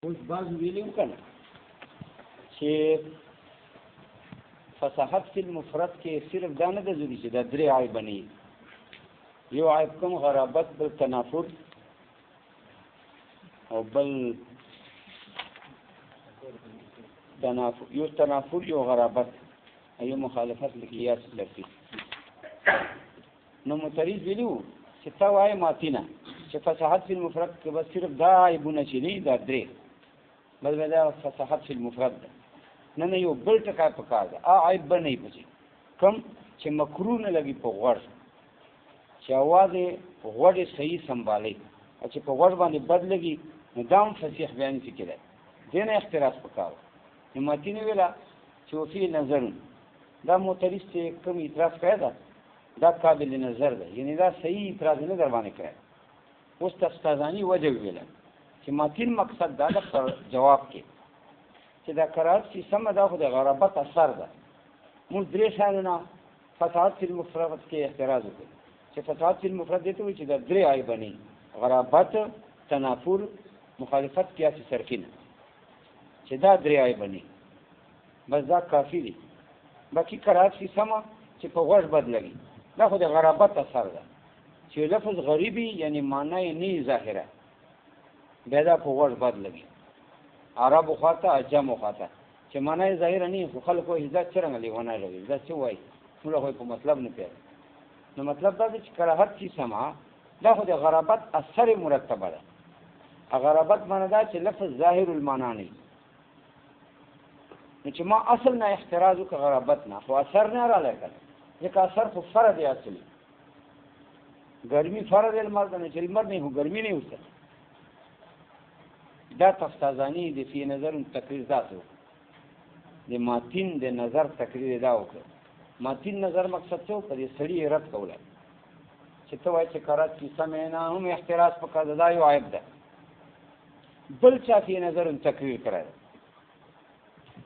اوس بعض ویلي وکړه چې فصاحت فی المفرد کې صرف دا نه ده ضروري چې دا درې عیبه نه یو عیب کوم غرابت بل تنافر او بل یو تنافر یو غرابت یو مخالفت لقیاس لفظي نو متریز ویلي وو چې تا وایې ماتینه چې فصاحت فی المفرد کې بس صرف دا عیبونه چې دي دا درې بل دا فصاحت فی المفرد ده نه یو بل ټکی پکار ده عیب به نه وي پکې کوم چې مکروه نه لګي په غوږ چې اواز یې غوږ یې صحیح سنبالي او چې په غوږ باندې بد لګي نو دا هم فصیح بیان شي کېدای دې نه اختلاف پکار نو متین ویله چې وفي نظر دا معترض چې کوم اعتراض کړی ده دا قابل نظر ده یعنی دا صحیح اعتراض نه در باندې کړی اوس تفصیلي وجه ویله چې متین مقصد دا ده پر جواب کې چې دا قرائت چې سمه ده خو د غرابت اثر ده موږ درې شیانو فصاحت فی المفرد کې اعتراض وکړو چې فصاحت فی المفرد دې ته وایي چې دا درې عیبه نه غرابت تنافر مخالفت قیاس صرفي نه چې دا درې عیبه نه بس دا کافي دي باقي قرائت چې سمه چې په غوږ بد لګي دا خو د غرابت اثر ده چې لفظ غریبي یعنی معنی نه ظاهره بیا دا په غوږ بد لګي عربو خواته عجمو خواته چې معنی ظاهره نه خو خلکو عزت څرنګه لیونه لګي دا څه وایي موږ خو په مطلب نه پیژنو نو مطلب دا دی چې کراهت چې سما دا خو د غرابت اثر مرتبه ده غرابت معنی دا چې لفظ ظاهر المعنی نه نو چې ما اصل نه احتراز وکړ غرابت نه خو اثر نه را لګل ځکه اثر خو فرد دی اصلي ګرمي فرد المرد نه چې المرد نه هو ګرمي نه وسه دا تفتازانی دی فی نظر تقریر ذاتو دی ماتین دی نظر تقریر دا وکړه ماتین نظر مقصد څه په دې سړی رد کوله چې ته وایې چې قرات کی سمعنا هم احتراز پکړه دا یو عیب ده بل چا فی نظر تقریر کړه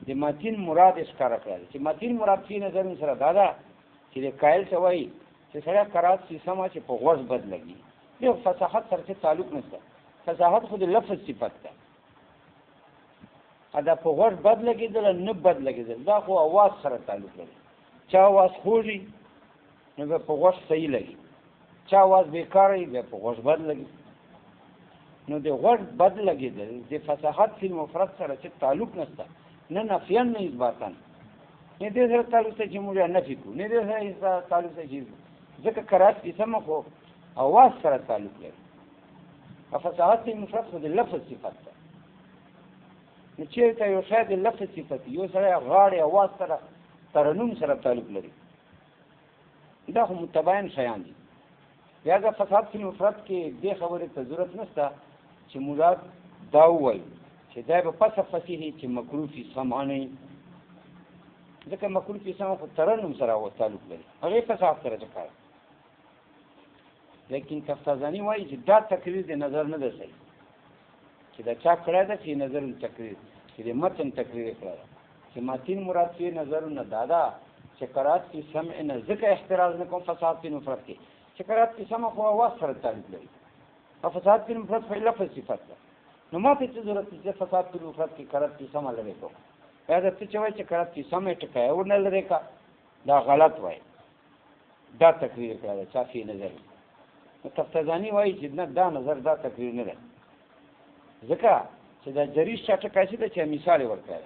دی ماتین مراد اشاره کړه چې ماتین مراد فی نظر سره دا ده چې قائل څه وایي چې سره قرات کی سما چې په غوږ بد لګي یو فصاحت سره تعلق نشته فصاحت خود لفظ صفت ده دا په غوږ بد لګېدل نه بد لګېدل دا خو اواز سره تعلق لري چا اواز خوږي نو به په غوږ صحیح لګي چا اواز بیکاره وي بیا په غوږ بد لګي نو د غوږ بد لګېدل د فصاحت فی المفرد سره چې تعلق نشته نه نفیا نه اثباتا نه دې سره تعلق ته چې موږ نفي کوو نه دې سره تعلق ته چې ځکه قرات کې سم خو اواز سره تعلق لري فصاحت فی المفرد خو د لفظ صفت ده نو چېرته یو شی د لفظ صفت یو سړی غاړې اواز سره ترنم سره تعلق لري دا خو متباین شیان دي بیا د فصاحت فی المفرد کې دې خبرې ته ضرورت نشته چې مراد دا ووایي چې دا به پسه فصیح چې مکروه فی سمع نه وي ځکه مکروه فی سمع خو ترنم سره تعلق لري هغې فصاحت سره څه کار لیکن تفتازانی وایي چې دا تقریر د نظر نه ده صحیح چې دا چا کړی ده فی نظر تقریر چې د متن تقریر یې کړی ده چې متن مراد فی نظر نه دا ده چې قرات فی سمع نه ځکه احتراز نه کوم فصاحت فی المفرد کې چې قرات فی سمع خو اواز سره تعلق لري او فصاحت فی المفرد خو لفظ صفت ده نو ما ته څه ضرورت چې فصاحت فی المفرد کې قرات فی سمع لري کوم یا دا څه چې وایي چې قرات فی سمع ټکی ورنه لري کا دا غلط وایي دا تقریر یې کړی ده چا فی نظر تفتازانی وایي چې نه دا نظر دا تقریر نه ده ځکه چې دا جریش چا ټکی شي ده چې مثال یې ورکړی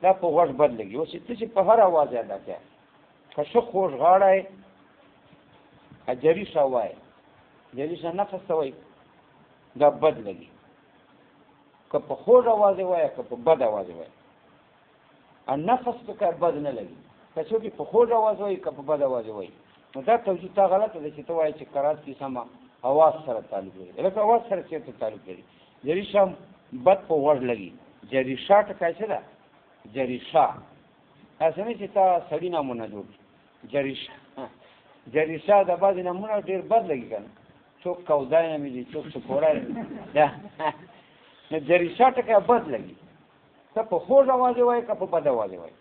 دا په غوږ بد لګي اوس ته چې په هر اواز یې ادا کړی که ښه خوږ غاړه یې جریشه وایي جریشه نفس ته وایي دا بد لګي که په خوږ اواز یې وایي که په بد اواز یې وایي نفس پکې بد نه لګي که څوک په خوږ اواز وایي که په بد اواز یې وایي نو دا توجیه تا غلطه ده چې ته وایې چې قرات کې سمه اواز سره تعلق لري لکه اواز سره چېرته تعلق لري جریشه بد په غوږ لګي جریشه ټکی څه ده جریشه هسې نه چې تا سړي نامونه جوړ جریشه د بعضې نامونه ډېر بد لګي که نه څوک کودای نومې دي څوک سکوړی نو جریشه ټکی بد لګي ته په خوږ اواز یې وایې که په بد اواز یې وایې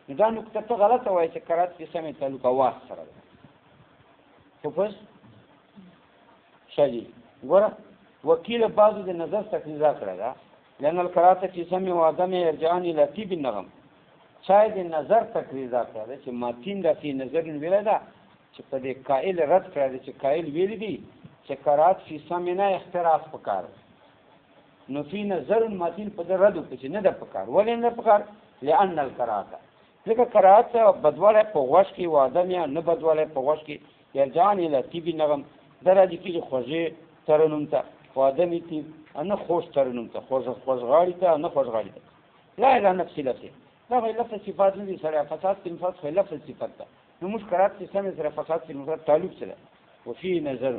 نو دا نکته ته غلطه وایې چې قرات کې سمې تعلق اواز سره ده خو پس ښه دي ګوره وکیل بعضو د نظر تقریضا کړې ده لأن القراءة في سمع وعدم يرجعان إلى طيب النغم شاید نظر تقریر دا کړی چې ماتین دا فی نظر ویلی ده چې په دې قائل رد کړی دی چې قائل ویلی دي چې قرات فی سمع نه اختراف پکار نو فی نظر ماتین په دې رد وکړي چې نه ده پکار ولې نه پکار لأن القراءة ځکه قرات بدوالی په غوږ کې وعدم یا نه بدوالی په غوږ کې یرجعان الی طیب النغم دا راځي کېږي خوږې ترنم ته وعدم طیب نه خوږ ترنم ته خوږغاړي ته نه خوږغاړي ته لا اله نفس لفظ دا غیر لفظ صفات نه دي سره فساد فی المفرد خو لفظ صفت ده نو موږ قرات چې سمې سره فساد فی المفرد تعلق سره وفي نظر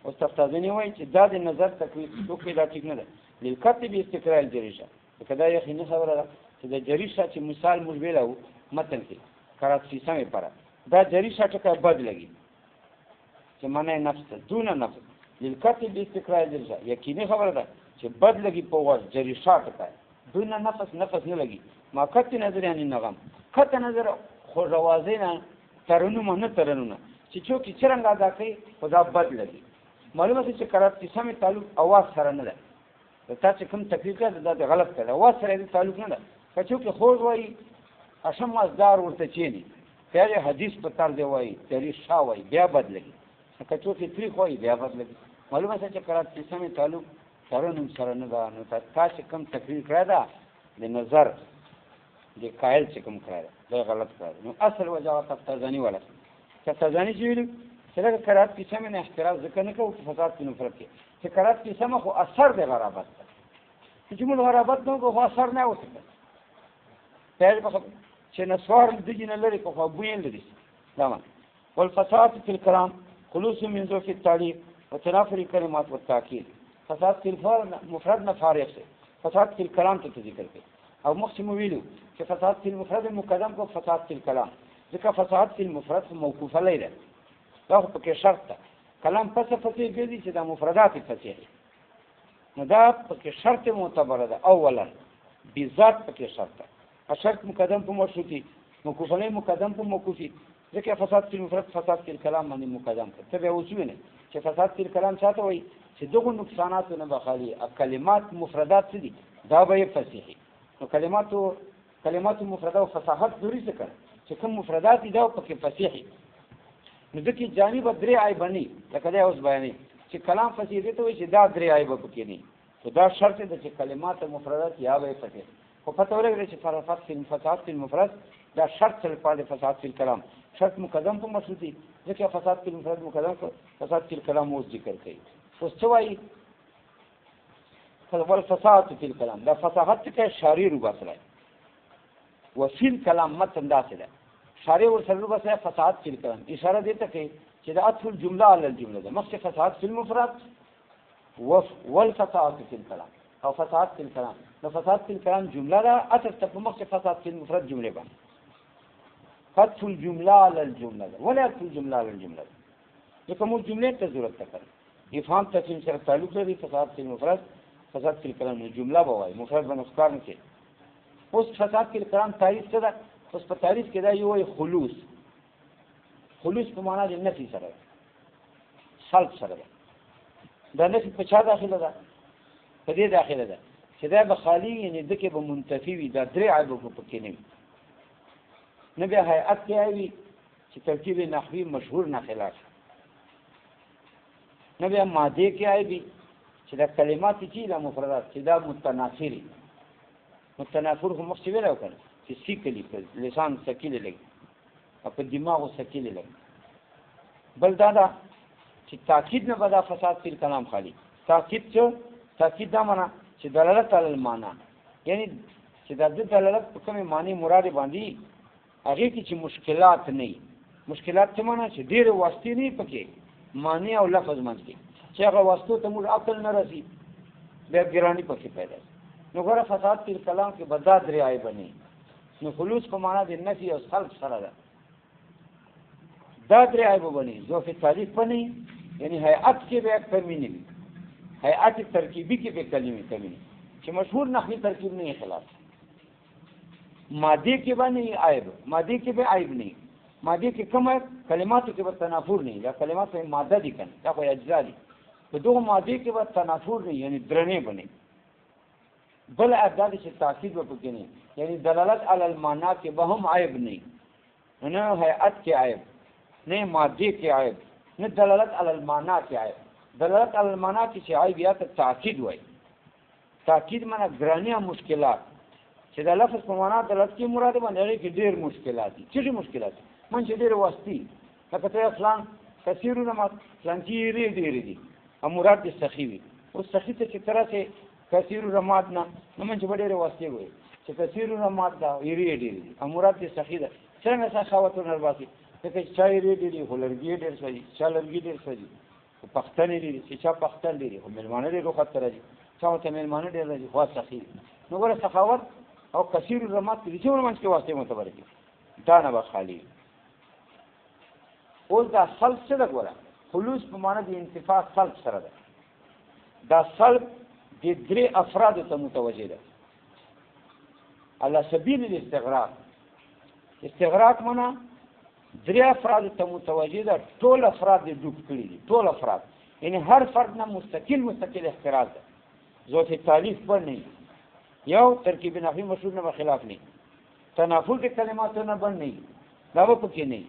اوس تفتازنی وایي چې دا د نظر تکویف وکړي دا ټیک نه ده للکتب استقرار الجریشه که دا یقیني خبره ده چې د جریشه چې مثال موږ ویلو متن کې قرات فی سمې پره دا جریشه ټکه بد لګي چې معنی نفس ده دون نفس للکتب استقرار الجریشه یقیني خبره ده چې بد لګي په ور جریشه ټکه دون نفس نه لګي ما کت نظر یعنی نغم کت نظر خو روازینا ترنم نه ترنم چې چوکي څرنګه ادا کوي خدا بد لګي معلومه ده چې قرات کی سمې تعلق اواز سره نه ده تا چې کوم تکلیف ده دا غلط کړه اواز سره دې تعلق نه ده که چوکي خوږ وایي اشم مزدار ورته چینی پیغه حدیث په تر دی وایي تری شا وایي بیا بد لګي که چوکي تریخ وایي بیا بد لګي معلومه ده چې قرات کی سمې تعلق ترنم سره نه ده نو تا چې کوم تکلیف کړه ده د نظر د قائل چې کوم کړی دا غلط کړی نو اصل وجه تفتازنی ولا تفتازنی چې ویلو چې دا قرات کې سم نه احتراز ځکه نه کوو فساد په نفرت کې چې قرات کې سم خو اثر د غرابت چې موږ غرابت نو خو اثر نه وته پیل په چې نسوار د دې نه لري خو بوین لري تمام والفساد في الكلام خلوص من ذوق التعليق وتنافر الكلمات والتاكيد فساد في الفعل مفرد نه فارغ سے فساد في الكلام ته ذکر کوي او مخکې ویلو چې فساد فی المفرد مقدم کو فساد فی الکلام ځکه فساد فی المفرد موقوفه لیده دا خو پکې شرط ده کلام پس فصیح ګرځي چې دا مفردات فصیح نو دا پکې شرط معتبره ده اولا بذات پکې شرط ده شرط مقدم په مشروطی موقوفه نه مقدم په موقوفی ځکه فساد فی المفرد فساد فی الکلام باندې مقدم کړ ته به وسونه چې فساد فی الکلام چاته وایي چې دغه نقصانات نه بخالي کلمات مفردات دي دا به فصیح نو کلمات مفرده او فصاحت ضروري څه چې کوم مفردات دي دا پکې فصیح نو د کې جانب درې عیب نه لکه دا اوس بیانې چې کلام فصیح دي ته وایي چې دا درې عیب پکې نه خو دا شرط ده چې کلمات مفردات یا به فصیح خو پته ولګي چې فساد فی المفرد دا شرط لپاره فساد فی الکلام شرط مقدم په مشروطی ځکه فساد فی المفرد مقدم فساد فی الکلام اوس ذکر کوي اوس څه وایي والفساد في الكلام دا فصاحت کې شارع روباسره وفي الكلام متن داسله شارع ورسره روباسره فساد في الكلام اشاره دې ته کوي چې دا اصل جمله على الجمله ده مخکې فساد في المفرد والفساد في الكلام او فساد في الكلام نو فساد في الكلام جمله ده اصل ته مخکې فساد في المفرد جمله باندې فتح الجمله على الجمله ده ولا فتح الجمله على الجمله ده کوم جمله ته ضرورت ده افهام تفهیم سره تعلق لري فساد في المفرد فساد فی الکلام جمله بوای مفرد باندې ښکار نه کوي اوس فساد فی الکلام تعریف څه ده اوس په تعریف کې دا یو خلوص په معنا د نفي سره سلب سره ده دا نفي په چا داخله ده په دې داخله ده چې دا به خالی یعنی د کې به منتفی وي دا درې عیب په کې نه وي نه بیا هیئت کې وي چې ترکیب نحوی مشهور نه خلاف نه بیا ماده کې وي چې دا کلمات چې له مفردات چې دا متنافر هم مخکې ویلو کنه چې سیکلی په لسان ثقيل لګي او په دماغ ثقيل لګي بل دا چې تاکید نه بدا فساد فی الکلام خالی تاکید دا معنا چې دلالت علی المعنى یعنی چې دا د دلالت په کومه معنی مراد باندې هغه کې چې مشکلات نه مشکلات څه معنا چې ډېر واسطې نه پکې معنی او لفظ منځ چې هغه واسطو ته موږ عقل نه رسی بیا ګرانی پکې پیدا نو ګوره فساد فی الکلام کې بدا درې عیب نه نو خلوص په معنا د نفي او خلق سره ده دا درې عیب بني ذوف تعریف بني یعنی هيئت کې به اکثر مینه هيئت ترکیبی کې به کلمې کمی چې مشهور نحوی ترکیب نه خلاف ماده کې باندې عیب ماده کې به عیب نه ماده کې کوم کلماتو کې به تنافر نه یا کلمات ماده دي کنه دا خو اجزا دي په دوه ماده کې به تنافر نه یعنی درنه بني بل اداد چې تاکید وکړي نه یعنی دلالت علی المعنى کې به هم عیب نه هيئت کې عیب نه ماده کې عیب نه دلالت علی المعنى کې عیب دلالت علی المعنى کې چې عیب یا تاکید وای تاکید معنی ګرانی مشکلات چې د لفظ په معنا دلالت کې مراد باندې کې ډېر مشکلات دي چې مشکلات من چې ډېر واسطي لکه ته فلان کثیرونه ما فلان کې ډېر دي او مراد دې سخی وي او سخی ته چې تر څه کثیر رماد نه من چې ډېر واسطي وي چې کثیر رماد دا ډېر دي او مراد دې سخی ده څنګه سخاوت ورباسي ته چې چای ډېر دي هولرګي ډېر سړي چالرګي ډېر سړي پښتن دي چې چا پښتن دي او ملمانه ډېر وخت راځي چا ته ملمانه ډېر راځي خو سخی نو ګوره سخاوت او کثیر رمات کې چې ورمنځ کې واسطه معتبر دي دا نه خالی اوس دا صلب څه ده ګوره خلوص په معنا د انتفاع صلب سره ده دا صلب د درې افراد ته متوجه ده على سبيل الاستغراق استغراق معنا درې افراد ته متوجه ده ټول افراد دې ډوب کړي دي ټول افراد یعنی هر فرد نه مستقل احتراز ده ذات تعلیف پر نه یو ترکیب نحوی مشهور نه خلاف نه تنافر د کلماتو نه بن نه دا په کې نه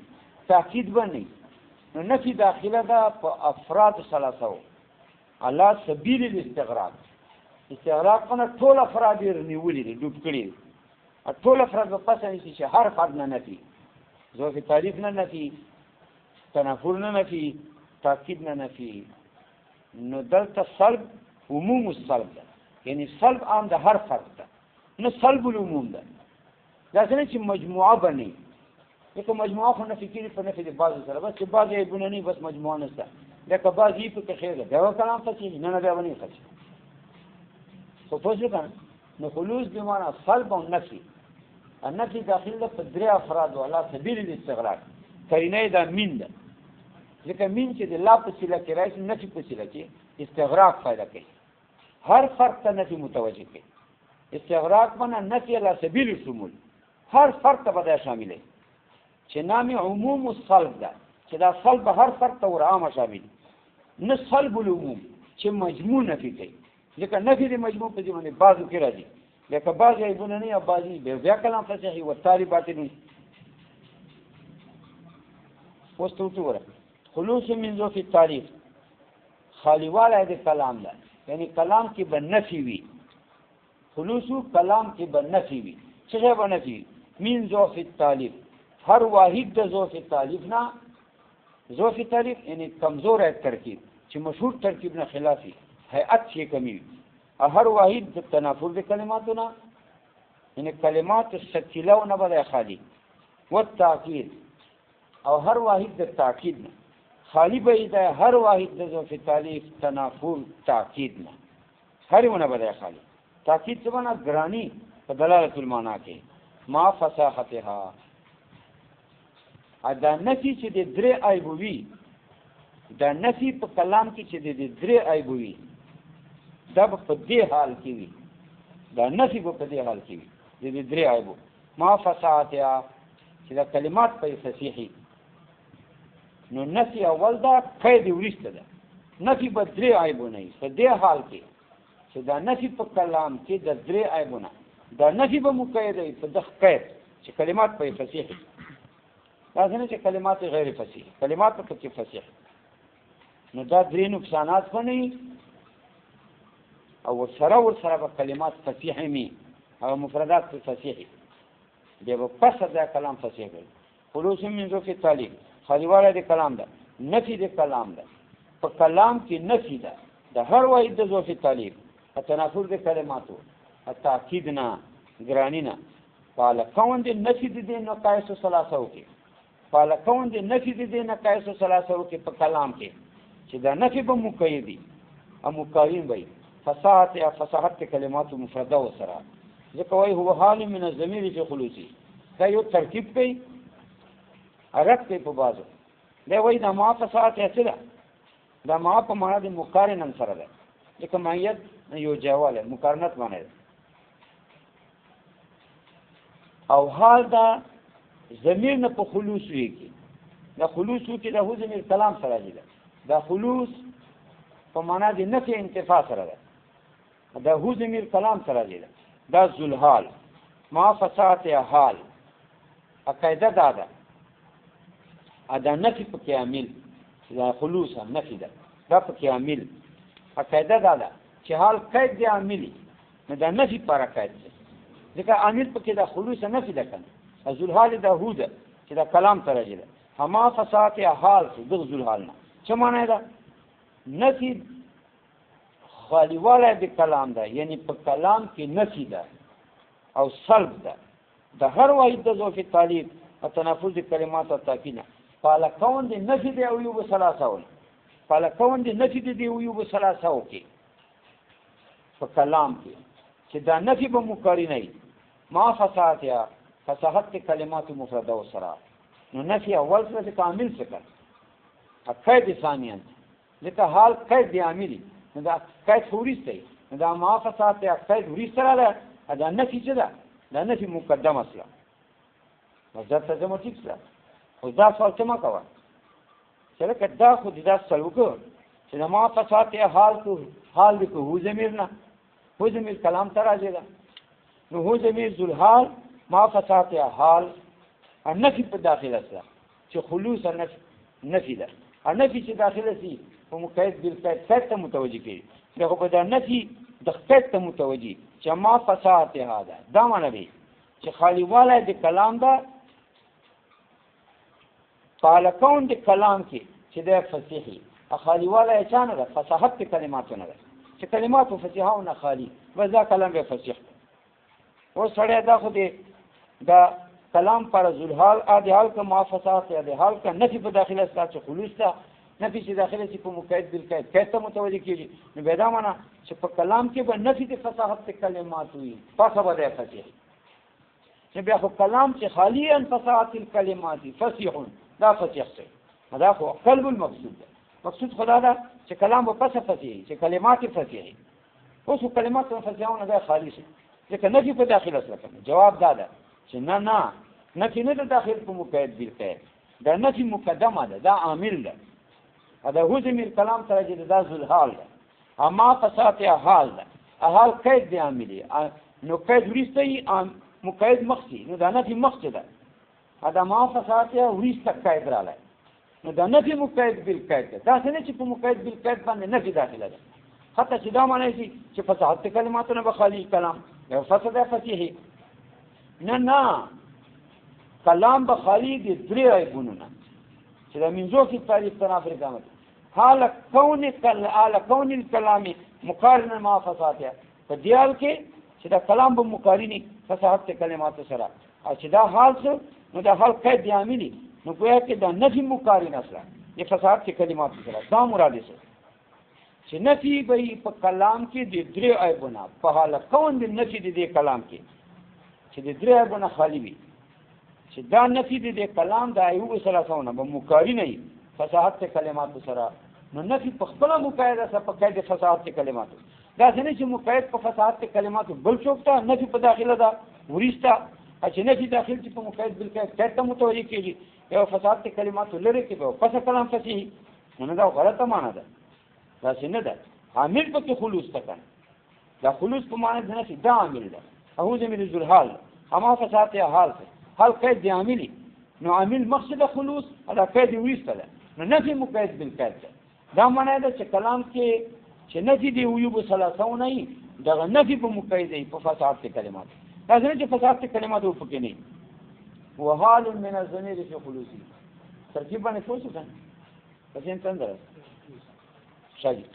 تاکید بن نه نو نفي داخله ده په افراد ثلاثه على سبيل الاستغراق استغراق کنه ټول افراد یې نیولې دي ډوب کړي ټول افراد په پاسه نشي چې هر فرد نه نفي ذات تعلیف نه نفي تنافر نه نفي تاکید نه نفي نو دلته صلب عموم الصلب ده یعنی صلب عام ده هر فرد ده نه صلب العموم ده دا څنګه چې مجموعه بني یک مجموعه خو نه فکر په نفي د بعض سره بس چې بعض یې بنني بس مجموعه نشته لکه بعض یې په خیر ده دا کلام فصیح نه دا ونی فصیح خو پوښتنه کنه نو خلوص به معنا صلب او نفي النفي داخل ده په درې افراد ولا سبيل الاستغراق کرینه دا مين ده ځکه مين چې د لا په سیله کې راځي نفي په سیله کې استغراق فائدہ کوي هر فرد ته نفي متوجه کوي استغراق معنا نفي على سبيل الشمول هر فرد ته به شامل وي چې نام عموم الصلب ده چې دا صلب هر فرد ته ور عام شامل نه صلب العموم چې مجموع نفي کوي ځکه نفي د مجموع په ځمانه بعضو کې راځي لکه بعض ایبونه نه یا بعضی بیا کلام فصیح او تاری باطل وستوره خلوص من ذو في التاریخ خالی والا د کلام ده یعنی کلام کې به نفي وي خلوص کلام کې به نفي وي څه به نفي من ذو في التالیف هر واحد د ذو في التالیف نه ذو في التالیف یعنی کمزور ہے ترکیب چې مشهور ترکیب نه خلافي هيئت شي کمی هر واحد د تنافر د کلماتونه یعنی کلمات الثقيله نه بل خالی والتاکید او هر واحد د تاکید نه خالی به ده هر واحد د ذو في تالیف تنافر تاکید نه هرونه بل خالی تاکید څه معنا ګرانی په دلالت المعنى کې ما فصاحتها دا نفي چې د درې عیبوي دا نفي په کلام کې چې د درې عیبوي دا په دې حال کې وي دا نفي په دې حال کې وي د درې عیبو ما فصاحتها چې دا کلمات په فصیحي نو نفي اول دا قید ورسته ده نفي په درې عیبونه په دې حال کې چې دا نفي په کلام کې د درې عیبونه دا نفي به مقید په دغه قید چې کلمات په فصیحي دا څنګه چې کلمات غیر فصیح کلمات په کې فصیح نو دا درې نقصانات پني او سره به کلمات فصیح می او مفردات فصیح دی په پس دا کلام فصیح دی خلوص من ذو في التالیف خالیواله د کلام ده نفي د کلام ده په کلام کې نفي ده د هر واحد د ذو في التالیف تنافر د کلماتو تاکید نه ګرانی نه قال کون د نفي د دې نقایص ثلاثه کې قال کون د نفي د دې نقایص ثلاثه کې په کلام کې چې دا نفي به مقیدی او مقاوم وي فصاحت کلمات مفرده وسره ځکه وای هو حال من الضمیر فی خلوصی دا یو ترکیب کوي عرب کې په بازو دا وای دا ما فصاحت اصله دا ما په معنا د مقارنن سره ده ځکه مایت یو جواله مقارنت معنی او حال دا ضمیر نه په خلوص وی کی دا خلوص کې د هو ضمیر کلام سره دی دا خلوص په معنا د نفي انتفاع سره ده دا هو ضمیر کلام ته راځي دا ذوالحال ما فسات حال قاعده دا ده دا نفي پکې عامل دا خلوص نفي ده دا پکې عامل قاعده دا ده چې حال قید دی عاملی نه دا نفي پر قید دی ځکه عامل پکې دا خلوص نفي ده کنه ذوالحال دا هو ده چې دا کلام ته راځي هما فسات حال د ذوالحال نه څه معنی ده نفي خالی والا د کلام ده یعنی په کلام کې نفي ده او سلب ده د هر واحد د ظرف تعلیق او تنافذ د کلمات او تاکید فعل کون د نفي د عیوب ثلاثه فعل کون د نفي د عیوب ثلاثه کې په کلام کې چې دا نفي به مقارن نه ما فسات یا فصاحت کلمات مفرده و سرا نو نفي اول سره کامل څه قید ثانیا ځکه حال قید دی عاملی نو دا قید فوریسته نو دا ما فسات یا قید فوریسته راځي دا نفي څه ده دا نفي مقدم اصلا مصدر ترجمه ټیک ده او دا سوال څه ما کوه چې لکه دا خو دا سوال وکړو چې ما فسات یا حال دې کو هو ضمیر نه هو ضمیر کلام ته راځي دا نو هو ضمیر ذوالحال ما فسات یا حال النفي په داخله سره چې خلوص نفي ده النفي چې داخله سي په مقید بالقید ته متوجي کیږي دغه په دا نفي د قید ته متوجي چې ما فسات هذا دا معنی دی چې خالی والا د کلام دا قال کون د کلام کې چې د فصیحي خالی والا چانه ده فصاحت کلماتونه ده چې کلمات فصیحونه خالی وذا کلام به فصیح او سړی دا خو دی دا کلام پر ذوالحال ادي حال کا معافصات ادي حال کا نفي په داخله سره خلوص تا نفي چې داخله چې په مقید بالقید کته متوجي کیږي نو به دا معنا چې په کلام کې به نفي د فصاحت کلمات وي پس به ده فصیح چې بیا خو کلام چې خالی ان فصاحت الکلمات فصیح دا فصیح څه دا خو قلب المقصود ده مقصود خدا دا چې کلام په پس فصیح چې کلمات فصیح اوس کلمات فصیحونه ده خالص ځکه نفي په داخله سره جواب دا ده چې نه نفي نه داخل په مقید بالقید دا نفي مقدمه ده دا عامل ده دا هو ضمیر کلام سره چې دا ذوالحال ده اما فسات حال ده حال قید دی عاملی نو قید ورسته مقید مخصي نو دا نفي مخصي ده دا ما فسات ورسته قید رااله نو دا نفي مقید بالقید ده دا څنګه چې په مقید بالقید باندې نفي داخله ده حتی چې دا معنی شي چې فصاحت کلماتونه به خالی کلام یو فساد فصیح نه کلام به خالی دي درې عیبونه چې دا منځو کې تعریف تنافر کوي حال کون الكلام مقارنه مع فصاحت په دیال کې چې دا کلام به مقارني فصاحت کلمات سره او چې دا حال څه نو دا حال قید دی عاملی نو گویا کې دا نفي مقارنه سره د فصاحت کلمات سره دا مراد ده چې نفي به په کلام کې د درې عیبونه په حال کون د نفي د کلام کې چې د درې عیبونه خالی وي چې دا نفي د کلام د عیوب سره څونه به مقارنه وي فصاحت کلمات سره نو نفي په خپل مقایده سره په قید فصاحت کلمات دا څنګه چې مقید په فصاحت کلمات بل څوک ته نفي په داخله ده ورسته چې نفي داخل چې په مقید بالقید ته متوجي کیږي یو فصاحت کلمات لري کې به پس کلام فصیح نه دا غلطه معنا ده دا څنګه ده عامل په خلوص تکن دا خلوص په معنی نه چې دا عامل ده هو زمير ذوالحال اما فصاحت حال حال قید دی عاملی نو عامل مقصد خلوص دا قید ورسته ده نو نفي مقید بالقید دا معنی ده چې کلام کې چې نفي دی عیوب ثلاثه نه دا نفي په مقید په فصاحت کلمات دا څنګه چې فصاحت کلمات په کې نه وحال من الضمير في خلوصي ترکیب باندې څه څه پسې څنګه شاجي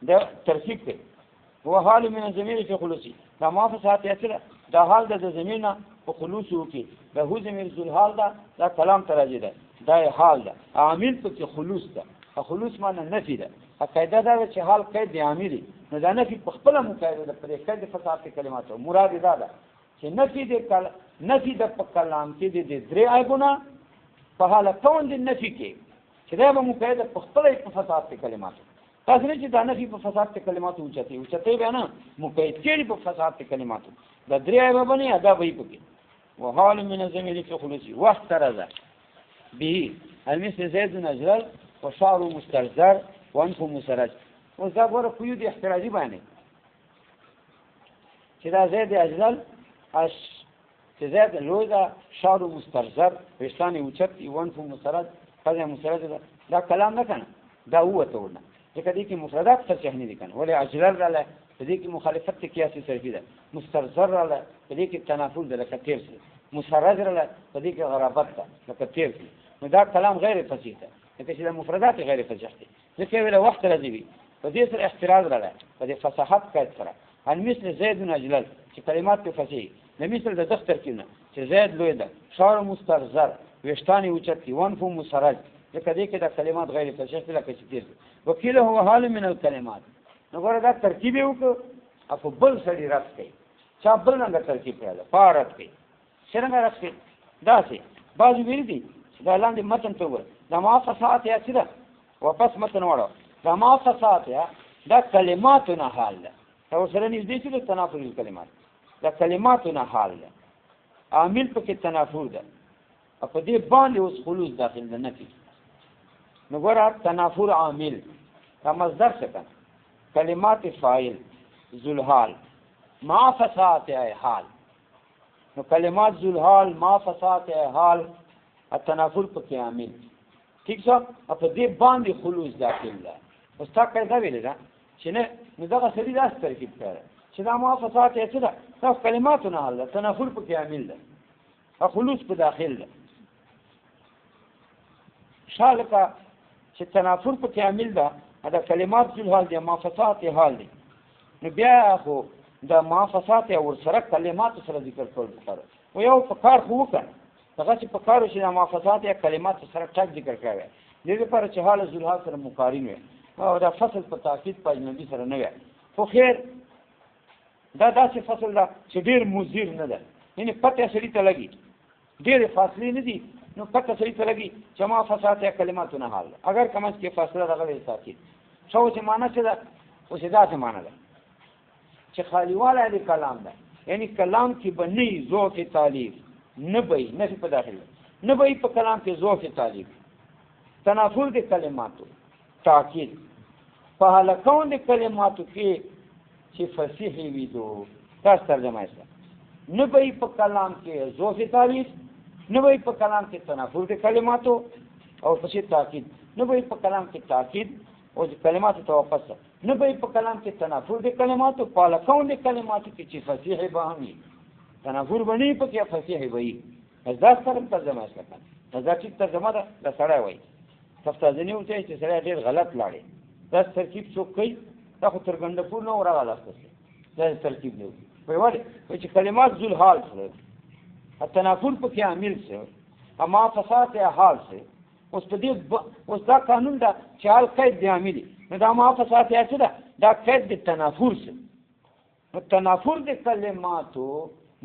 دا ترکیب ته وحال من الضمير في خلوصي دا ما فصاحت اثر دا حال د زمينه په خلوص وکي دا هو ضمیر ذوالحال دا کلام تراجه ده دا حال ده عامل په خلوص ده خلوص معنی نفي ده قاعده دا چې حال قید دی عاملی نو دا نفي په خپل مقایده ده پر قید فصاحت کلمات مراد دا ده چې نفي د په کلام کې د درې عیبونه په حال کون د نفي کې چې دا به مقایده په خپل په فصاحت کلمات تاسو چې دا نفي په فصاحت کلمات اوچته به نه مقید کې په فصاحت کلمات دا درې عیب باندې ادا وي پکې وحال من الضمير في خلوصي واحترز به المثل زيد نجرل وشعر مسترزر وانف مسرج وذا غره قيود احترازي باندې چې دا زید اجلل چې زید لوی ده، شعر مسترزر، ویښتان یې اوچت دي، ونف مسرد، پزه مسرد ده. دا کلام نه کنه، دا ووته ورنه، ځکه دې کې مفردات تصحیح نه دي کنه. ولې اجلل راله په دې کې مخالفت قیاسي صرفي ده، مسترزر راله په دې کې تنافر ده لکه تیر سي، مسرد راله په دې کې غرابت ده لکه تیر سي. نو دا کلام غیر فصیح ده، ځکه چې دا مفردات غیر فصیح دي. ځکه ویله وخت راځي وي په دې سره احتراز راله په دې فصاحت قید سره. ان مثل زید اجلل چې کلمات په فصیح نه، مثل د دفتر کې نه چې زید لوی ده، شعر مسترزر، ویښتان یې اوچت دي، ونف مسرد، ځکه دې کې دا کلمات غیر فصیح دي لکه چې تیر دي. وکیله هو حال من الکلمات. نو ګوره دا ترکیب یې وکړو او په بل سړي رد کوي، چا بل رنګه ترکیب کړی ده پا رد کوي. څرنګه رد کوي؟ داسې بعضې ویلي دي چې دا لاندې متن ته وګوره، دا ما فصاحت یا څه ده، واپس متن واړه، دا ما فصاحت یا دا کلماتو نه حال ده، دا ورسره نږدې چې د تنافر الکلمات، دا کلماتو نه حال ده، عامل پکې تنافر ده، او په دې باندې اوس خلوص داخل ده نفي. نو ګوره تنافر عامل دا مصدر څه کنه، کلمات فاعل ذوالحال ما فصاحت حال. نو کلمات ذوالحال ما فصاحت حال التنافر پکې عامل، ٹھیک شو، او په دې باندې خلوص داخل ده. اوس تا قاعده ویلې ده چې نه، نو دغه سړي داسې ترکیب کړی چې دا ما فصاحت څه ده، دا کلماتو نه حال ده، تنافر پکې عامل ده او خلوص په داخل ده. شالکه چې تنافر پکې عامل ده، دا کلمات ذوالحال دي، ما فصاحت حال دي. نو بیا خو دا ما فصاحت ورسره کلمات سره ذکر کول پکار او یو په کار خو وکړ، هغه چې په کار شي دا ما فصاحت یا کلمات سره ټاک ذکر کوي، دې لپاره چې حال ذوالحال سره مقارن وي او دا فصل په تاکید په اجنبي سره نه وي. خو خیر دا داسې فصل ده چې ډېر مضر نه ده، یعنې پته سړي ته لګي، ډېرې فاصلې نه دي، نو پته سړي ته لګي چې ما فصاحت یا کلماتو نه حال ده. اگر کم از کې فاصله دغه وي تاکید شو چې معنی څه ده، اوس داسې معنی ده چې خالیواله د کلام ده، یعنی کلام کې به نه ذوق تعلیف، نه به نفي په داخل، نه به په کلام کې ذوق تعلیف، تنافر د کلماتو، تاکید په هلکون د کلماتو کې چې فصیح وي دو تاسو ترجمه یې، نه به په کلام کې ذوق تعلیف، نه به په کلام کې تنافر د کلماتو او فصیح تاکید، نه به په کلام کې تاکید او کلماتو ته واپس، نه به په کلام کې تنافر د کلماتو، په هلکون د کلماتو کې چې فصیح به هم وي، تنافر به نه پکې فصیح به وي. دا سره ترجمه یې کړه، دا ټیک ترجمه ده، دا سړی وایي تفتازنی وته چې سړی ډېر غلط لاړې، دا ترکیب څوک کوي، دا خو تر ګندپور نه ورغله، دا ترکیب نه وي ولې چې کلمات ذوالحال سره تنافر پکې عامل سره اما فصاحت حال سره. اوس په دې اوس دا قانون ده چې حال قید دی عامل، نو دا ما فصاحت څه ده، دا قید د تنافر سره. نو تنافر د کلماتو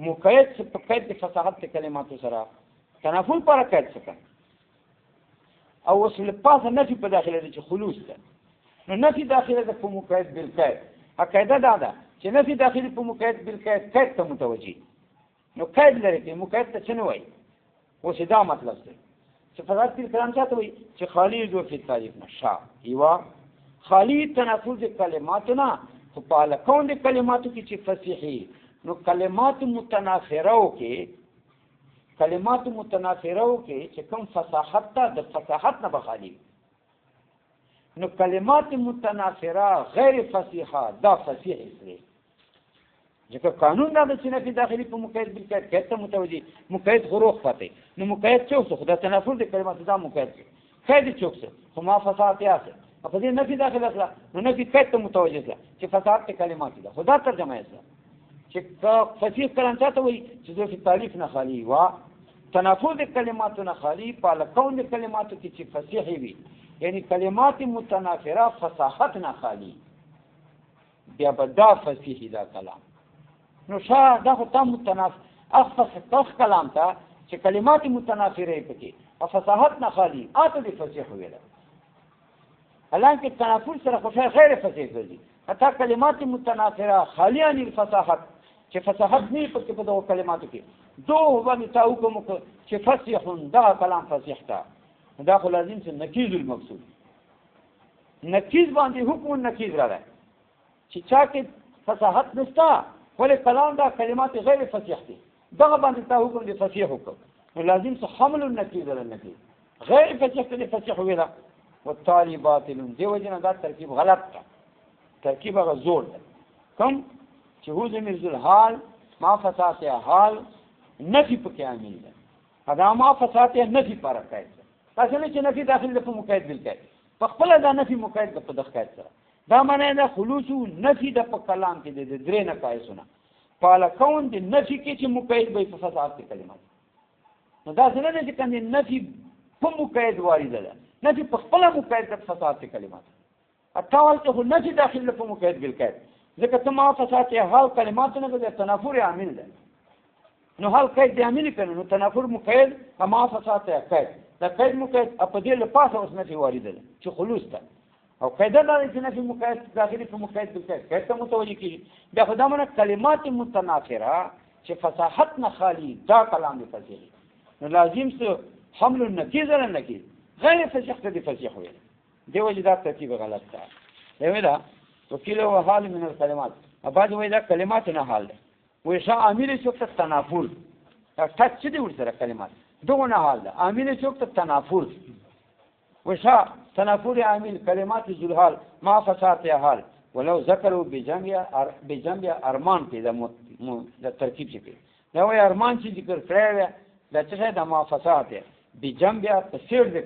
مقید په قید د فصاحت د کلماتو سره تنافر پر قید څه او اوس له پاسه نفي په داخله دي چې خلوص ده. نو نفي داخله ده په مقید بالقید، قاعده دا ده چې نفي داخلي په مقید بالقید قید ته متوجي، نو قید لري کې مقید ته څه نه وایي. اوس دا مطلب دی چې فقط په کلام چاته وایي چې خالی ذو فی تعریف نشا ایوا خالی تنافر د کلماتو نه، خو په لکون د کلماتو کې چې فصیحي، نو کلمات متنافرو کې چې کوم فصاحت ته د فصاحت نه بخالي، نو کلمات متنافره غیر فصیحه دا فصیح اسره، ځکه قانون دا چې نفي داخلي په مقید بالقید قید ته متوجي، مقید غروخ پته، نو مقید څوک څه خدا تنافر د کلماتو دا مقید قید څوک څه خو ما فصاحت یاسه په دې نفي داخله اصله، نو نفي قید ته متوجي ده چې فصاحت د کلمات ده. خدا ترجمه یې چې فصیح کلام ته وایي چې ذو فی تعریف نه خالی وا تنافر د کلماتو نه خالی، په لکون د کلماتو کې چې فصیح وي، یعنی کلمات متنافره فصاحت نه خالی، بیا به دا فصیح دا کلام. نو شا دا خو تا متنافر اخفص کلام تا چې کلمات متنافره پکې او فصاحت نه خالی آته د فصیح ویله، حالانکه تنافر سره خو غیر فصیح دی، حتی کلمات متنافره خالی عن الفصاحت چې فصاحت نه پکې په دغو کلماتو کې دو باندې تا حکم چې فصیح دا کلام فصیح تا، دا خو لازم چې نکیز المقصود، نکیز باندې حکم نکیز راځي چې چا کې فصاحت نشته ولې کلام دا کلمات غیر فصیح دي دغه باندې تا حکم دی فصیح حکم نو لازم څه حمل النقیض علی النقیض غیر فصیح ته فصیح ویلا والتالي باطل دی وجنه دا ترکیب غلط ده ترکیب هغه زور ده کوم چې هو ضمیر ذل حال ما فسات حال نفی پکې عامل ده ادا ما فسات نفی پر قید تاسو نه چې نفی داخل په مقید بالکید په خپل دا نفی مقید په دغه قید سره دا معنی دا خلوص نفی د په کلام کې د درې نه قایسونه پاله کون د نفی کې چې مقید به په فساد کې کلمات نو دا څنګه چې کنه نفی په مقید وارد ده نفی په خپل مقید د فساد کې کلمات اټاول ته نفی داخل په مقید بالکید ځکه ته ما فساد حال کلمات نه د تنافر عامل ده نو حال قید دی عامل کنه نو تنافر مقید ما فساد قید دا قید مقید په دې لپاره اوس نفی وارد ده چې خلوص ده او قاعده دا چې نفي مقید داخلي په مقید بالکید قید ته متوجه کیږي بیا خدامه کلمات متنافره چې فصاحت نه خالی دا کلام دی فصیح نو لازم څه حمل النقیض علی النقیض غیر فصیح ته دی فصیح وي دی وجه دا ترتیب غلط ده دی دا وکیل او حال من الكلمات اباځ وای دا کلمات نه حال ده وای شا امیر څوک تنافر ټچ دي ورسره کلمات دغه نه حال ده امیر څوک تنافر وشا تنافر عامل کلمات ذوالحال ما فسات حال ولو ذکروا بجنب ارمان کې د ترکیب شي دا وای ارمان چې ذکر کړی دا څه د ما فسات بجنب تفسیر د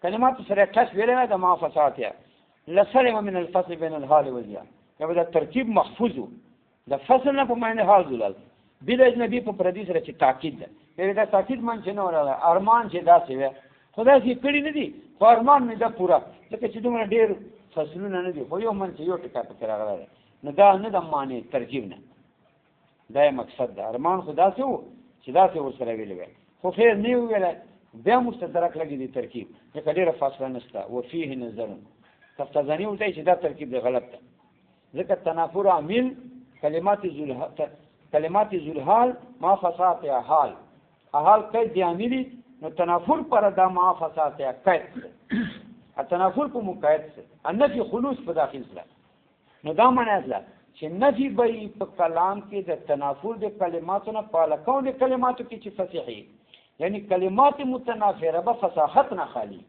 کلمات سره ټچ ویل د ما فسات لسلم من الفصل بين الحال والياء دا ترکیب محفوظ د فصل نه په معنی حال ذوالحال بل اجنبي په پردي سره چې تاکید ده دا تاکید من چې نه وراله ارمان چې دا څه خدای چې کړی نه دي خو ارمان مې دا پورا ځکه چې دومره ډېر فصلونه نه دي خو یو من چې یو ټکا پکې راغلی نو دا نه د معنی ترکیب نه دا مقصد ده ارمان خو داسې و چې داسې ورسره ویلی وی خو خیر نه ویلی بیا مستدرک لګي دي ترکیب ځکه ډېره فاصله نشته وفیه نظر تفتزاني وتایي چې دا ترکیب دی غلط ده ځکه تنافر عامل کلمات ذوالحال ما فسات حال حال قید دی عاملی نو تنافر پر دا ما فساد قید تنافر په مقید سره النفي خلوص په داخل سره نو دا معنی ده چې نفي به په کلام کې د تنافر د کلماتو نه پاله کون د کلماتو کې چې فصیح یعنی کلمات متنافره به فصاحت نه خالی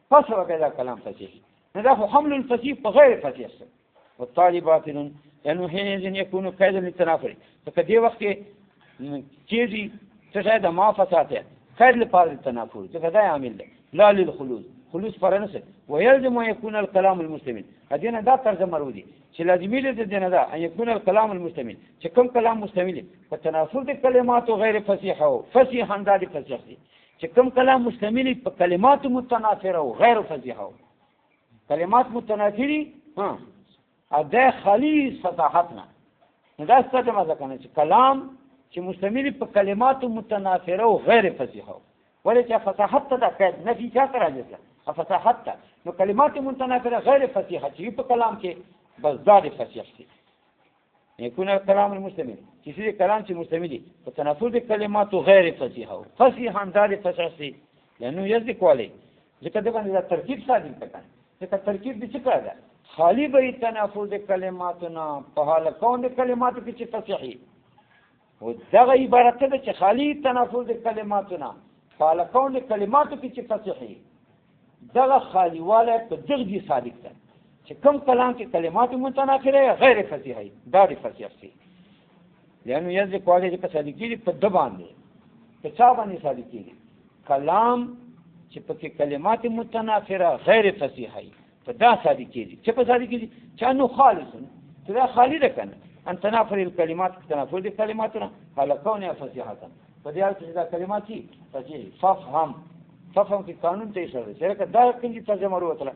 پس وکړه کلام فصیح نه دا حمل الفصیح په غیر فصیح سره والتالي باطل لانه حينئذ يكون قيدا للتنافر فكدي وقت چیزی څه د ما فساد قید لپاره التنافر ځکه دا عامل ده لا للخلوص خلوص فرنسه ويلزم ان يكون الكلام المستمل ادينا دا ترجمه ورودي چې لازمي ده دینه دا ان يكون الكلام المستمل چې کوم کلام مستمل په تنافر د کلمات غیر فصیحه او فصیح انداز فصیح دي چې کوم کلام مستمل په کلمات متنافره او غیر فصیحه کلمات متنافری اده خالص فصاحتنا دا څه معنی کوي چې کلام چې مستمل په کلمات متنافره او غیر فصیحه ولې چې فصاحت ته د قید نفي چا سره راځي فصاحت ته نو کلمات متنافره غیر فصیحه چې په کلام کې بس زاد فصیح شي يكون الكلام المستمل چې کلام چې مستمل دي په تنافر د کلمات غیر فصیحه فصیح انداز فصیح شي لانه یذ کولی ځکه دا باندې ترکیب ساده کړه ځکه ترکیب د څه کړه ده خالی به تنافر د کلماتنا په حال کون د کلماتو کې چې فصیح و دغه عبارت ده چې خالی تنافر د کلماتنا حال کون د کلماتو کې چې فصیح دغه خالی واله په دغه دي صادق ده چې کوم کلام کې کلمات متنافره غیر فصیح دا د فصیح شي لانه یذ کولی چې صادقی په د باندې په چا باندې صادقی کلام چې په کلمات متنافره غیر فصیح په دا صادقی چې په صادقی چې انه خالص دا خالی ده کنه ان تنافر الكلمات تنافر الكلماتنا على كونها فصيحه فدي دا کلمات فصیح فهم کې قانون ته اشاره شرکت دا کوم ترجمه وروتله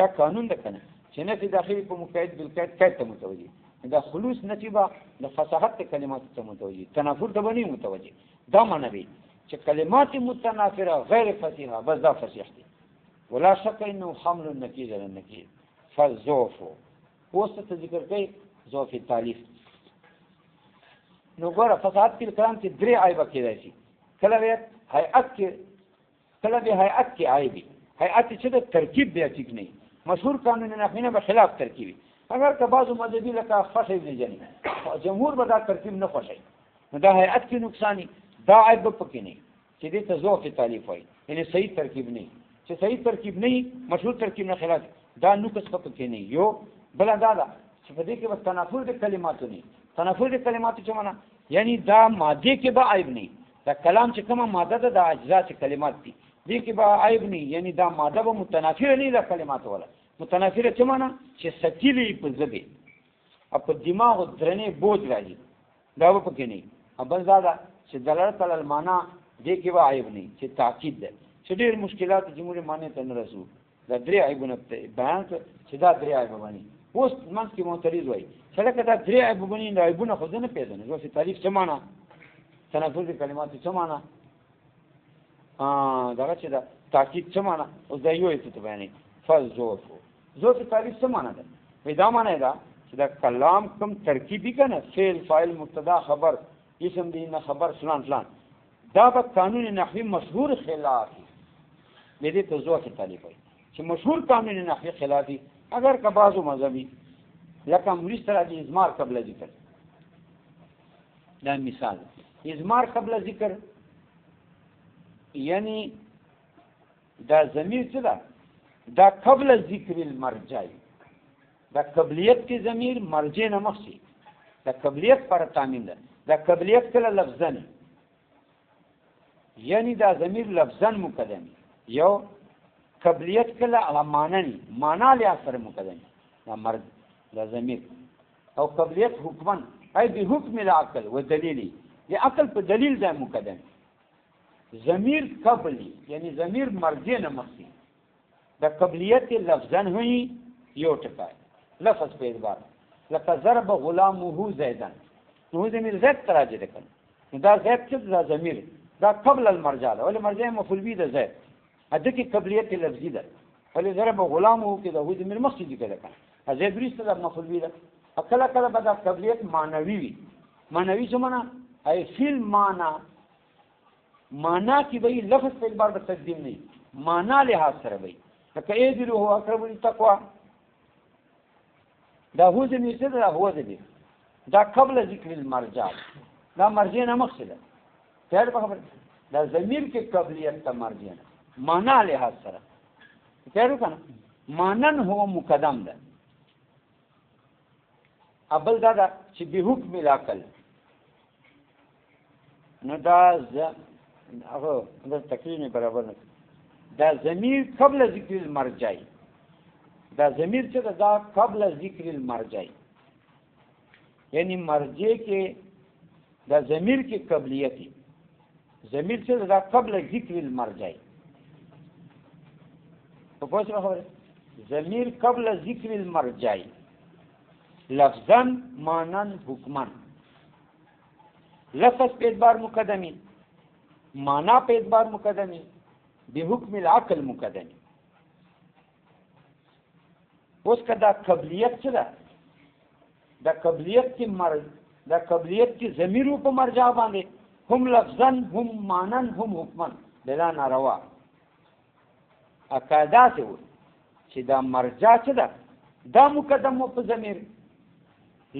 دا قانون ده کنه چې نه په داخلي په مقید بالقید کته متوجي دا خلوص نتیبه د فصاحت کلمات ته متوجي تنافر ته بني متوجي دا معنی دی چې کلمات متنافره غیر فصیحه بس دا فصیح دي ولا شك انه حمل النقيض على النقيض فالزوف وسط ذکر کوي ذوف التالیف نو ګوره فصاحت په کلام کې درې عیب کېدای شي کله به هيئت کې عیبي هيئت چې د ترکیب بیا ټیک نه مشهور قانون نحوی به خلاف ترکیبي اگر که بعضو مذهبي لکه فتح ابن جني جمهور به دا ترتیب نه خوښوي، نو دا هیئت کې نقصاني، دا عیب به پکې نه چې دې ته ذوق تالیف وایي، یعنی صحیح ترکیب نه چې صحیح ترکیب نه مشهور ترکیب نه خلاف دا نقص پکې نه. یو بل دا ده چې په دې کې به تنافر د کلماتو نه، تنافر د کلماتو چې معنا یعنی دا ماده کې به عیب نه، دا کلام چې کومه ماده ده د اجزا چې کلمات دي دې کې به عیب نه، یعنی دا ماده به متنافر نه د کلماتو ولا متنافره چې معنا چې ثقيلي په ژبه او په دماغ درنه بوج راځي دا به پکې نه. بل دا چې دلالت علی المعنى دې کې به عیب نه چې تاکید ده چې ډېر مشکلات جمهور معنی ته نه رسو دا درې عیبونه بیان چې دا درې عیب باندې اوس منځ کې معترض وایي چې لکه دا درې عیب باندې دا عیبونه خو نه پیژنې نو چې تعریف څه معنا تنفذ کلمات څه معنا دا چې دا تاکید څه معنا اوس دا یو څه ته بیانې فزوف زوف تعریف څه معنا ده پیدا معنا ده چې دا کلام کوم ترکیبی کنه فعل فاعل مبتدا خبر اسم دی نه خبر فلان فلان دا په قانون نحوی مشهور خلافی دې ته زوف تعریف وایي چې مشهور قانون نحوی خلافی اگر که بعضو مذهبی لکه مرید سره د ازمار قبل ذکر دا مثال ازمار قبل ذکر یعنی دا ضمیر څه ده دا قبل ذکر المرجع دا قبلیت کی ضمیر مرجع نه مخشي دا قبلیت پر تامین ده دا قبلیت کله لفظن یعنی دا ضمیر لفظن مقدم یو قبلیت کله معنی معنا له اثر مقدم دا مرد دا ضمیر او قبلیت حکمن ای به حکم العقل و دلیلی یا عقل په دلیل ځای مقدم ضمیر قبلی یعنی ضمیر مرجع نه مخشي دا قبلیت لفظن ہوئی یو ټکای لفظ په اعتبار لکه ضرب غلامه زیدن نو ضمیر زید تراجه ده کنه دا زید څه دا ضمیر دا قبل المرجع ده ولې مرجع مفعول به ده زید اده کې قبلیت لفظی ده ولې ضرب غلامه کې دا ضمیر مخکې دي کنه زید ورسته ده مفعول به ده کله کله به دا قبلیت معنوي وي معنوي څه معنا ای فعل معنا کې به لفظ په اعتبار د تقدیم نه معنا له سره وي لکه ایدل هو اقرب للتقوى دا هو ضمیر څه ده هو ضمیر دا قبل ذکر المرجع دا مرجع نه مقصد خیر په خبر دا ضمیر کې قبلیت ته مرجع نه معنا له سره خیر کنه مانن هو مقدم ده ابل دا چې به حکم العقل نو دا هغه د تکریم برابر نه دا ضمیر قبل ذکر المرجع دا ضمیر چې دا قبل ذکر المرجع یعنی مرجع کې دا ضمیر کې قبلیت ضمیر چې دا قبل ذکر المرجع په پوښتنه خبره ضمیر قبل ذکر المرجع لفظا مانن حکمن لفظ په اعتبار مقدمی معنا په اعتبار مقدمی بحکم العقل مقدمی اوس کدا قبلیت څه ده دا قبلیت کی دا قبلیت کی ضمیر په مرجع باندې هم لفظا هم مانن هم حکمن بلا ناروا اقاعده څه و چې دا مرجع څه ده دا مقدم په ضمیر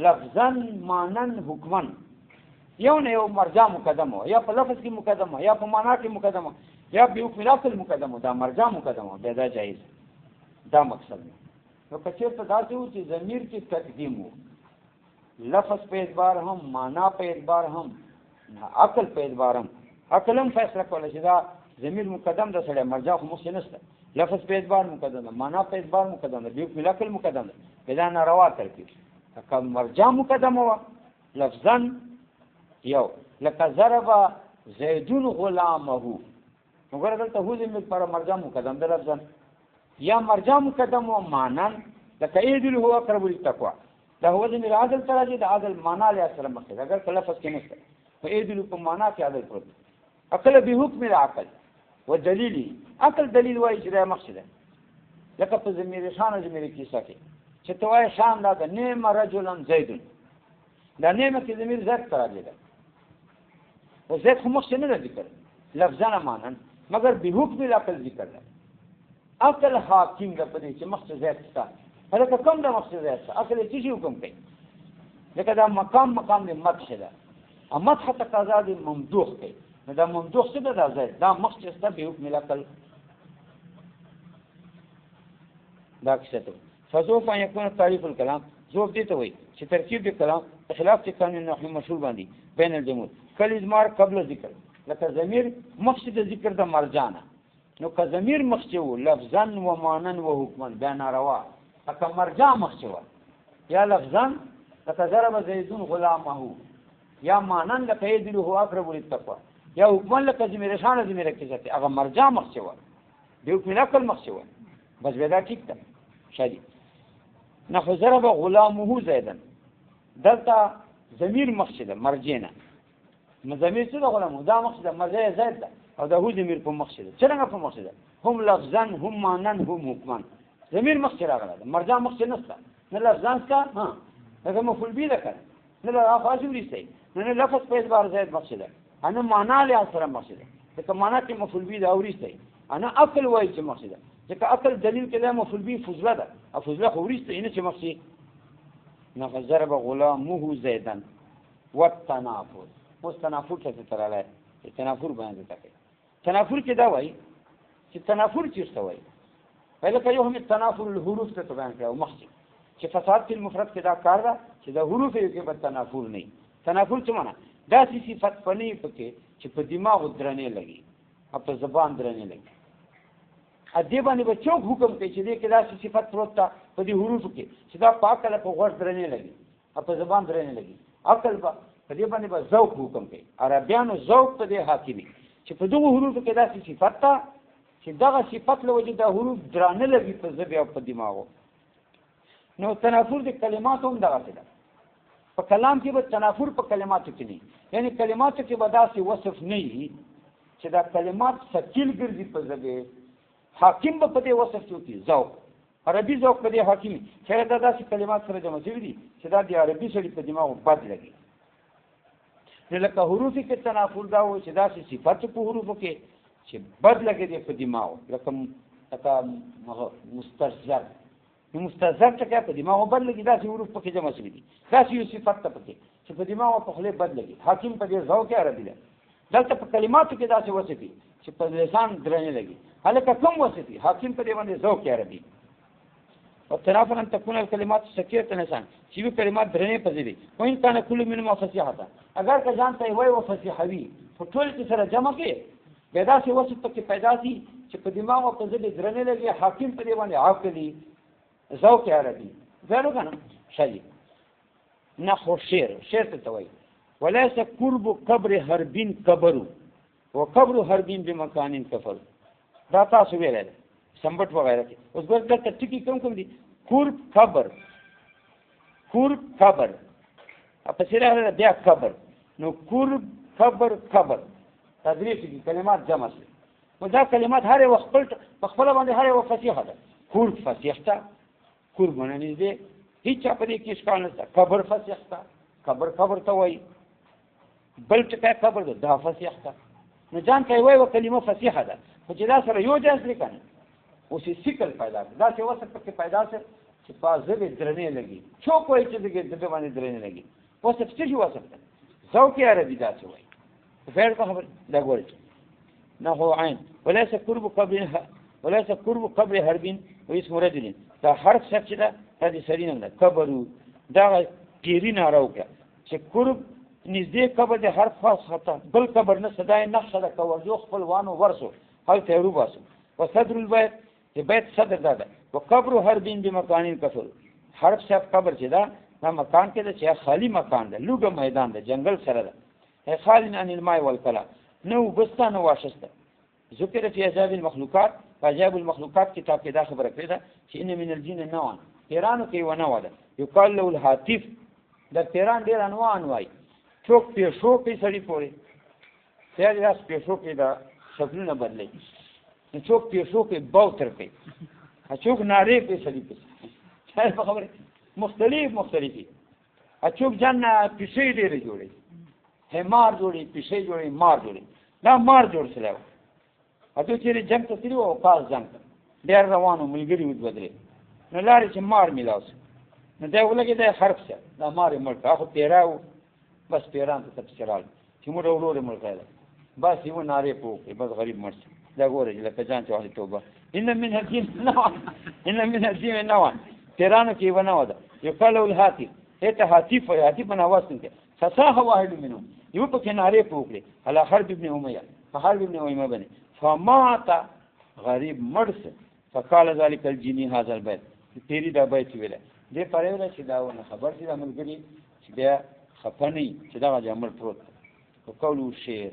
لفظا مانن حکمن یو نه یو مرجع مقدم هو یا په لفظ کې مقدم هو یا په معنا کې مقدم هو یا به حکم العقل مقدم هو دا مرجع مقدم هو دا جایز دا مقصد نه نو کچې په داسې و چې ضمیر کې تقدیم وو لفظ په اعتبار هم معنا په اعتبار هم عقل په اعتبار هم عقل هم فیصله کوله چې دا ضمیر مقدم ده سره مرجع خو مخ نشته لفظ په اعتبار مقدم ده معنا په اعتبار مقدم ده به حکم العقل مقدم ده بلا ناروا ترکیب که مرجع مقدم هو لفظا یو لکه ضرب زیدون غلامه وګوره دلته هو زمیر پر مرجع مقدم ده لفظا یا مرجع مقدم و مانن لکه ایدل هو اقرب للتقوى دا هو زمیر عادل تراجی دا عادل معنا له سره مخه اگر کله لفظ کې نشته په ایدل په معنا کې عادل پروت عقل به حکم العقل ودلیلی عقل دلیل وایي چې دا مقصد لکه په زمیر شان زمیر کې سکه چې توای شان دا نعم رجلا زید دا نعمه کې زمیر زید تراجی ده و زید خو مخ نه ذکر لفظا مانن مگر به حکم العقل ذکر ده عقل حاکم د پدې چې مخ زید تا هلکه کوم د مقصد دی اصل یې څه شي حکم کوي لکه دا مقام د مدح ده مدح تقاضا د ممدوح کوي نو دا ممدوح څه ده دا ځای دا مخ چې ستا به حکم العقل دا کیسه ته فسوف ان يكون تعریف الكلام ذوب دې ته وایي چې ترکیب د کلام خلاف چې قانون نحوي مشهور باندې بین الجمود کل اضمار قبل ذکر لکه ضمیر مقصد ذکر د مرجانه نو که ضمیر مخکې و لفظا و معنی و حکما بیا ناروا لکه مرجع مخکې و یا لفظا لکه ضرب زیدون غلامه یا معنی لکه یدلو اقرب للتقوى یا حکما لکه ضمیر شان ضمیر کیسه هغه مرجع مخکې و د حکم العقل مخکې و بس بیا ټیک ده شادي نحو ضرب غلامه زیدا دلته ضمیر مخکې ده مرجع نه ضمیر څه ده غلامه دا مخکې ده مرجع زید ده او دا هو ضمیر په مخکې ده څنګه په مخکې ده هم لفظا هم معنی هم حکما ضمیر مخکې راغله مرجع مخکې نشته نه لفظان کا ها دا مفعول به ده کنه نه لا فاصله ورسته نه لفظ په اعتبار زید مخکې ده انا معنی له اثر مخکې ده که معنی کې مفعول به ده ورسته انا عقل وایي چې مخکې ده ځکه عقل دلیل کې ده مفعول به فضله ده او فضله خو ورسته نه چې مخکې نه ضرب غلامه زیدا والتنافر اوس تنافر څه تراله تنافر باندې تکي تنافر کې دا وایي چې تنافر چیرته وایي پهله کې یو هم تنافر الحروف ته بیان کړو مخکې چې فساد فی المفرد کې دا کار ده چې دا حروف یې کې په تنافر نه تنافر څه معنی دا صفت پنی پکې چې په دماغ درنه لګي او په زبان درنه لګي ا دې باندې به څوک حکم کوي چې دې کې دا صفت پروت په دې حروف کې چې دا پاکله په غوږ درنه لګي او په زبان درنه لګي عقل په دې باندې به ذوق حکم کوي عربیانو ذوق په دې حاکمي چې په دغه حروف کې دا صفت ته چې دغه صفت له وجې دا حروف درانه لګي په ژبه او په دماغو نو تنافر د کلماتو هم دغه ده په کلام کې به تنافر په کلماتو کې نه یعنی کلماتو کې به داسې وصف نه وي چې دا کلمات ثقيل ګرځي په ژبه حاکم به په دې وصف کې ذوق عربي ذوق په دې حاکمي چې دا داسې کلمات سره جمع شوي دي چې دا د عربي سړي په دماغو بد لګي لکه حروف کې تنافر دا و چې دا صفات په حروف کې چې بد لګي دي په دماغ لکه مسترزر مسترزر څه په دماغ بد لګي دا حروف په کې جمع شوي دي دا یو صفات ته پکې چې په دماغ په خله بد لګي حاکم په دې ذوق عربي ده دلته په کلماتو کې دا څه وصفي چې په لسان درنه لګي هلکه کوم وصفي حاکم په دې باندې ذوق عربي او تنافر ان تكون الكلمات سكيرة لسان چې وی کلمات درنه پځې وین کانه کل منما فصیحه اگر که ځان ته وای او فصیحوي په ټول کې سره جمع کې پیدا شي وصف پکې پیدا شي چې په دماغ او په ځل درنه لګي حاکم په دې باندې عاقلی ذوق عربي زرو کنه شي نحو شعر ته وای وليس قرب قبر حربين قبر وقبر حربين بمكان كفر دا تاسو ویل سمبټ وغیرہ کې اوس ګورته ټکی کوم دي قرب قبر په سره بیا قبر نو قرب قبر تدریس دي کلمات جمع شي نو دا کلمات هر وخت په خپل باندې هر وخت فصیحه ده قرب فصیحه قرب باندې دي هیڅ په دې کې اشکال نشته قبر فصیحه قبر ته وای بل ټکی قبر ده دا فصیحه نو ځان کوي وای کلمه فصیحه ده خو چې دا سره یو ځای لیکنه اوسې سیکل پیدا دا چې وسه پکې پیدا شي چې پازه به درنه لګي څوک وایي چې دغه باندې درنه لګي وسه څه شو وسه ذوق عربي دا څه وایي فعل خبر دا ګورئ نه هو عین وليس قرب قبر حربين واسم رجل دا حرف څه ده دا دي سرینه ده قبر دا پیرینه راوکه چې قرب نږدې قبر د حرف خاصه بل قبر نه صداي نقشه ده کوجو خپل وانو ورسو هل ته روباسو وصدر البيت صدر ده وقبر حربين بمكان كفر حرف صاحب قبر چې دا مکان کې ده چې خالی مکان ده لوګه میدان ده جنگل سره ده خالٍ عن الماء والكلام نو بستان واشسته ذکر فی عذاب المخلوقات عذاب المخلوقات کتاب کې دا خبره کړې ده چې ان من الجن نوعا پیرانو کې و نوع ده یقال له الهاتف د پیران ډیر انواع وای څوک پیښو کې سړی پوري پیاز راس پیښو کې دا شکلونه بدلې څوک پیښو کې باوتر کوي څوک ناری په سړی په خبره مختلفي څوک جن پیښې ډېرې جوړي همار جوړي پیښې جوړي مار جوړي دا مار جوړ سره اته چې جنگ ته تیرو او پاس جنگ ډېر روانو ملګری ود بدري نو لارې چې مار میلاو شو نو دی ولګېد حرف شه دا مار یې مړ کړ خو پیرا و بس پیران ته پسې راغله چې موږ ورور یې مړ کړی بس یې نارې په وکړې بس غریب مړ شو دا ګوره چې لکه ځان چې واخلي توبه ان من الدین نوعا ان من الدین نوعا پیرانو کې یوه نوع ده یقال له الهاتف هته هاتف وایي هاتف باندې اواز کوي فصاح واحد منهم یو پکې نارې په وکړې على حرب ابن امیه په حرب ابن امیه باندې فمات غریب مړ شو فقال ذلك الجني هذا البيت تیری دا بیت ویله دې پرې ویله چې دا ونه خبر چې دا ملګري چې بیا خفه نه وي چې دغه جامل پروت او قول شعر